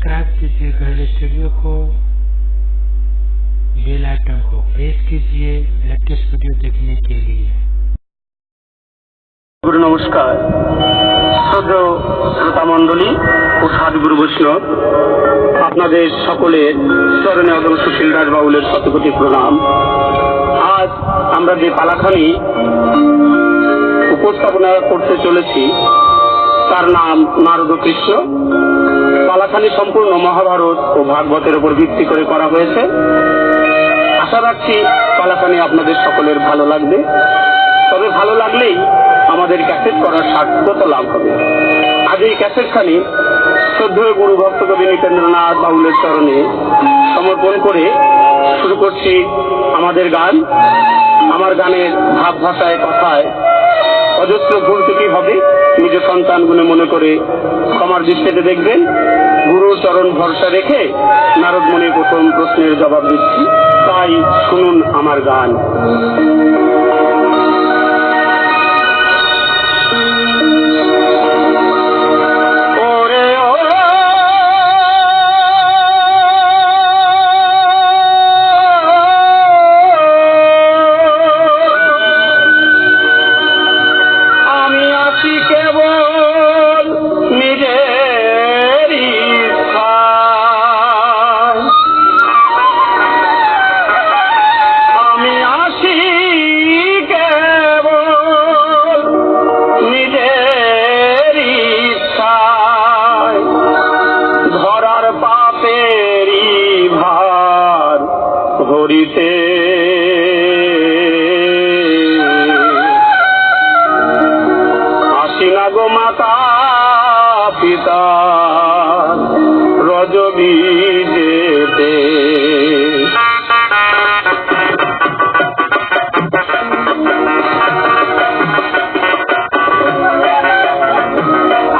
Subscribe कीजिए घरेलू studio को, बेल आइकन को प्रेस कीजिए लेटेस्ट वीडियो देखने के लिए। गुरु नमस्कार। শ্রদ্ধেয় শ্রোতা মণ্ডলী ও সাধুগুরু বৈষ্ণব, আপনাদের সকলের চরণে অদম সুশীল রাজ বাউলের শতকোটি প্রণাম। আজ আমরা যে পালাখানি উপস্থাপনা করতে চলেছি তার নাম নারদ কৃষ্ণ। পালাখানি সম্পূর্ণ মহাভারত ও ভাগবতের উপর ভিত্তি করে করা হয়েছে। আশা রাখছি পালাখানি আপনাদের সকলের ভালো লাগবে। তবে ভালো লাগলেই আমাদের ক্যাসেট করার সার্থকতা লাভ হবে। আজ এই ক্যাসেটখানি শ্রদ্ধেয় গুরু ভক্ত কবি নীতেন্দ্রনাথ বাউলের চরণে সমর্পণ করে শুরু করছি আমাদের গান। আমার গানের ভাব ভাষায় কথায় অজস্র ভুল ত্রুটি হবে, নিজ সন্তান গুণে মনে করে ক্ষমার দৃষ্টিতে দেখবেন। গুরুর চরণ ভরসা রেখে নারদ মুনির প্রথম প্রশ্নের জবাব দিচ্ছি, তাই শুনুন আমার গান। আসি না গো মাতা পিতা রজবীজেতে,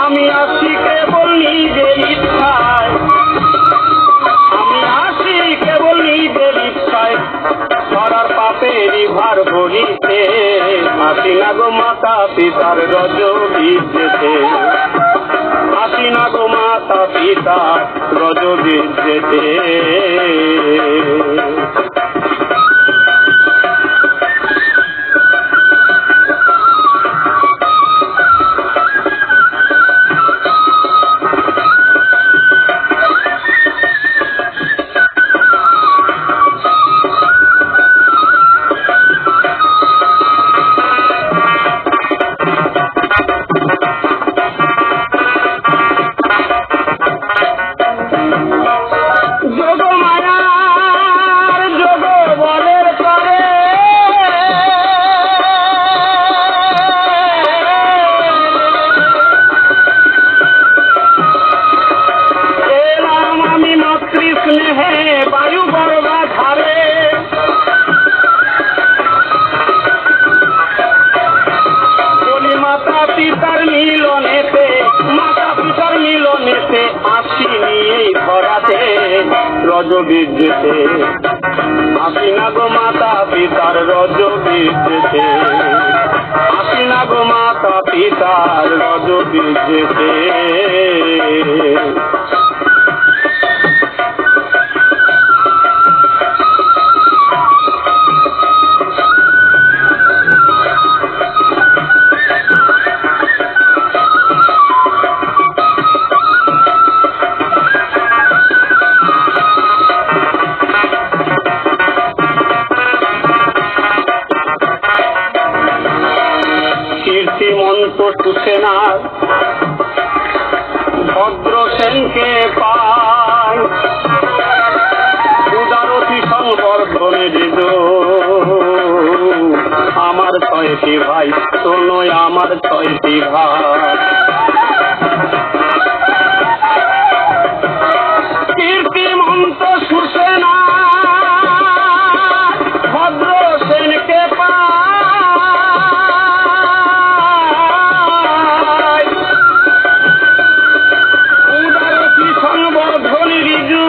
আমি আসি কেবল নিজের ইচ্ছায়, আমি আসি কেবল নিজের ইচ্ছায় ধরার পাপেরই ভার ভরিতে। আসি না গো মাতা পিতার রজবীজেতে, আসি না গো মাতা পিতার রজবীজেতে। রজবীজেতে আসি না গো মাতা পিতার রজবীজেতে, আসি না গো মাতা পিতার রজবীজেতে। কীর্তিমন্ত সুসেনার ভদ্র সেনকে পায়, উদারতি সংবর্ধনে দিল আমার ছয়টি ভাই, শোনোই আমার ছয়টি ভাই। কীর্তিমন্ত সুসেনা ভদ্র সেনকে পায়, উদারতি সংবর্ধনে রিজু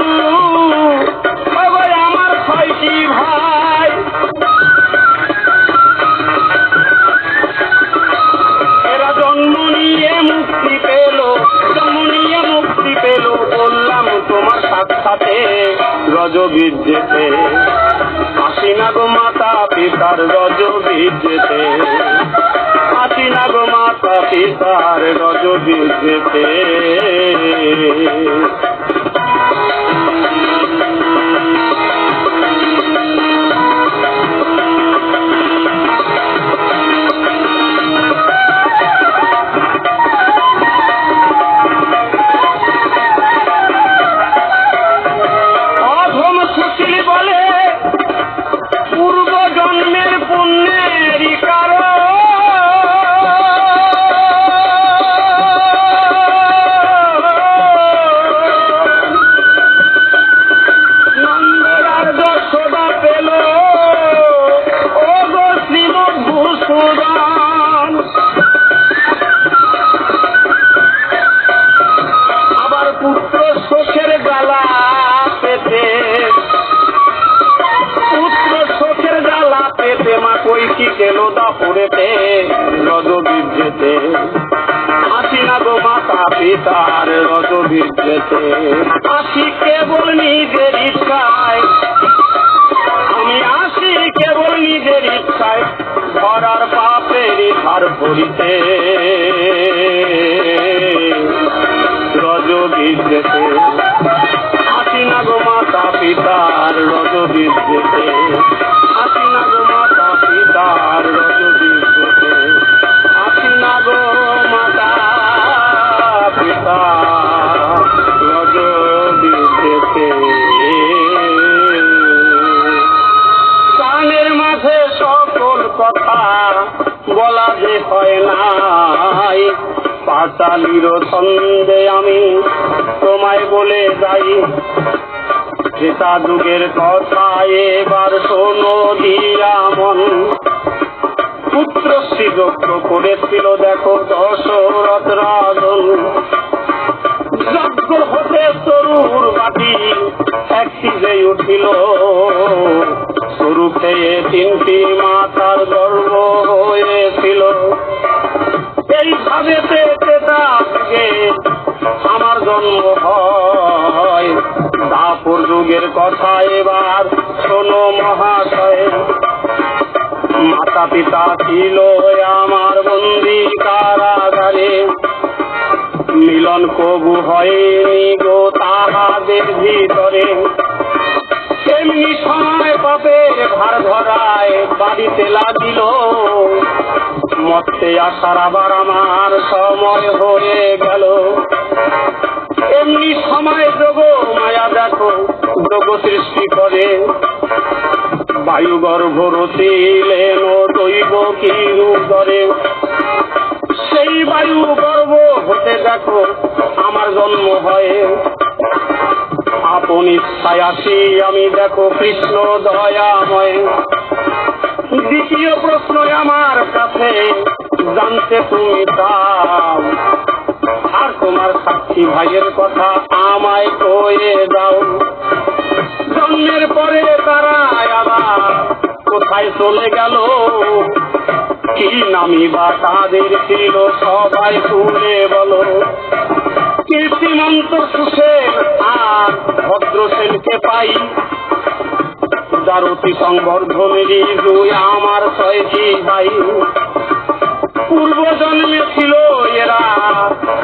আমার ছয়টি ভাই। এরা জন্ম নিয়ে পিতাতে রজবীর্যেতে, আসি না গো মাতা পিতার রজবীর্যেতে, আসি না গো মাতা পিতার রজবীর্যেতে। অধম সুশীল বলে পূর্ব জন্মের পুণ্যেরই কারণ, নন্দরার যশোদা পেল ও গো শ্রীমধুসূদন। আবার পুত্র শোকের জ্বালা পেতে, পুত্র শোকের জ্বালা পেতে মা কৈকি গেল দাপুরেতে রজবীর্যেতে, আসি না গো মাতা পিতার রজবীর্যেতে। আসি কেবল নিজের ইচ্ছায়, আমি আসি কেবল নিজের ইচ্ছায়, ধরার পাপের ধার ভরিতে রজবীর্যেতে, আসি না গো মাতা পিতার রজবীর্যেতে, আসি না গো মাতা পিতার রজবীর্যেতে, আসি না গো মাতা পিতার রজবীর্যেতে। কানের মাঝে সকল কথা বলা যে হয় নাই, পাঁচালির ছন্দে আমি তোমায় বলে যাই, ত্রেতা যুগের কথা এবার শোনো দিয়া মন। পুত্র শ্রীযজ্ঞ করেছিল দেখো দশরথ রাজন, যজ্ঞ হতে তরুর বাটি একটি যে উঠিল, সরু খেয়ে তিনটি মাতার গর্ভ হয়েছিল। এইভাবে ত্রেতা যুগে আমার জন্ম হয়, দাপর যুগের কথা এবার শোনো মহাশয়। মাতা পিতা ছিল আমার বন্দি কারাগারে, মিলন কবু হয়নি গো তাহাদের ভিতরে। এমনি সময় পাপের ভার ধরায় বাড়িতে লাগিল, মরতে আসার আবার আমার সময় হয়ে গেল। এমনি সময় যোগ মায়া দেখো যোগ সৃষ্টি করে, বায়ু গর্ভ রচিলেন দৈব কি রূপ ধরে। সেই বায়ু গর্ভ হতে দেখো আমার জন্ম হয়, আপন ইচ্ছায় আসি আমি দেখো কৃষ্ণ দয়াময়। দ্বিতীয় প্রশ্ন আমার কাছে জানতে তুমি চাও, আর তোমার সাক্ষী ভাইয়ের কথা আমায় কয়ে দাও। জন্মের পরে তারা আবার কোথায় চলে গেল, কি নামি বা তাদের ছিল সবাই তুলে বলো। কীর্তিমন্ত সুশীল আর ভদ্রসেনকে পাই, যার অতি সংবর্ধনেরই দুই আমার ছয়টি ভাই। পূর্ব জন্মে ছিল এরা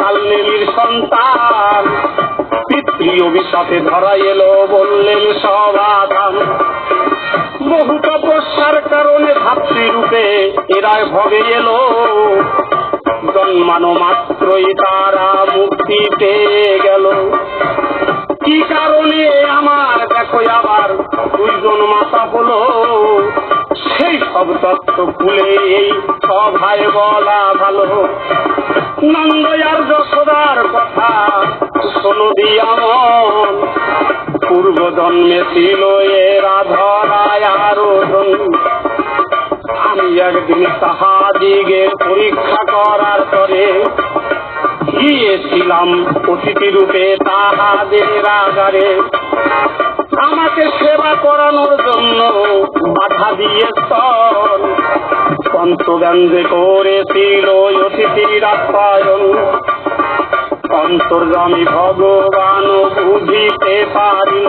কালনেমির সন্তান, পিতৃ অভিশাপে ধরা এলো বললেন সমাধান। বহু তপস্যার কারণে ভাতৃরূপে এরাই ভবে এলো, জন্মানো মাত্রই তারা মুক্তি পেয়ে গেল। কি কারণে আমার দেখো আবার দুইজন মাতা হলো, সেই সব তত্ত্ব খুলে এই সভায় বলা ভালো। নন্দ আর যশোদার কথা শোনো দিয়া মন, পূর্ব জন্মে ছিল এরা ধরায় আরোজন। আমি একদিন তাহাদিগে পরীক্ষা করার পরে গিয়েছিলাম অতিথি রূপে তাহাদের আগারে। আমাকে সেবা করানোর জন্য বাধা দিয়ে স্তন, পঞ্চব্যঞ্জে করেছিল অতিথির আপ্যায়ন। অন্তর্যামী ভগবান বুঝিতে পারিল,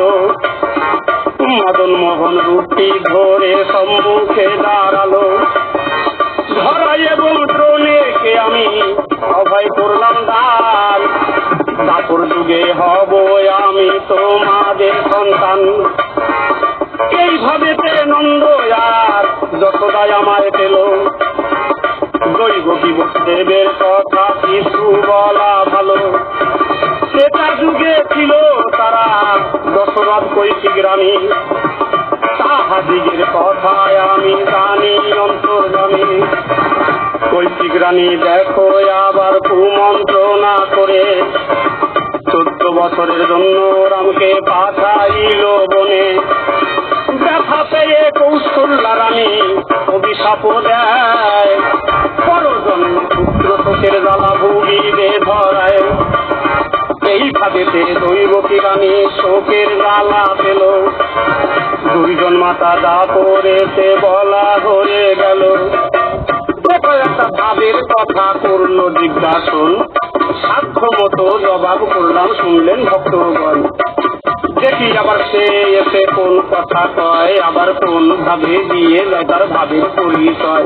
মদন মোহন রূপটি ধরে সম্মুখে দাঁড়ালো। ধরা এবং দ্রোণীকে আমি অভয় করলাম দান, দাপর যুগে হব আমি তোমাদের সন্তান। এইভাবে নন্দ আর যশোদায় আমায় পেল, দৈবকী দেবের কথা কিছু বলা ভালো। সেটা যুগে ছিল তারা দশরথ কৈশিক রানী, তাহাদিগের কথায় আমি জানি অন্তর্জামী। কৈশিক রানী দেখো আবার কুমন্ত্রণা করে, 14 বছরের জন্য রামকে পাঠাইল বনে। ব্যথা পেয়ে কৌশল্যা রানী অভিশাপ দেয়, পরজন্ম পুত্র শোকের জ্বালা ভুগিবে ধরায়। এইভাবে দৈবকী রানী শোকের জ্বালা পেল, 2 জন মাতা যা করেছে বলা হয়ে গেল। একটা ভাবের কথা করলো জিজ্ঞাসন, সাধ্য মতো জবাব করলাম, শুনলেন ভক্তগণ। দেখি আবার সে এসে কোন কথা কয়, আবার কোন ভাবে দিয়ে তার ভাবের পরিচয়।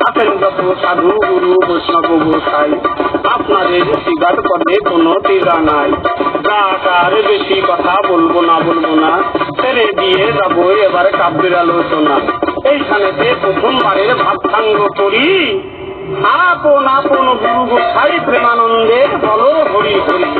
আছেন যত সাধু গুরু বৈষ্ণব গোসাই, আপনাদের স্বীকার করে কোনো টিকা নাই। যা কার বেশি কথা বলবো না, ছেড়ে দিয়ে যাবো এবার কাব্যের আলোচনা। এইখানেতে প্রথমবারের ভাবসাঙ্গ করি, আপন আপন গুরু গোসাই প্রেমানন্দে বলো হরি হরি।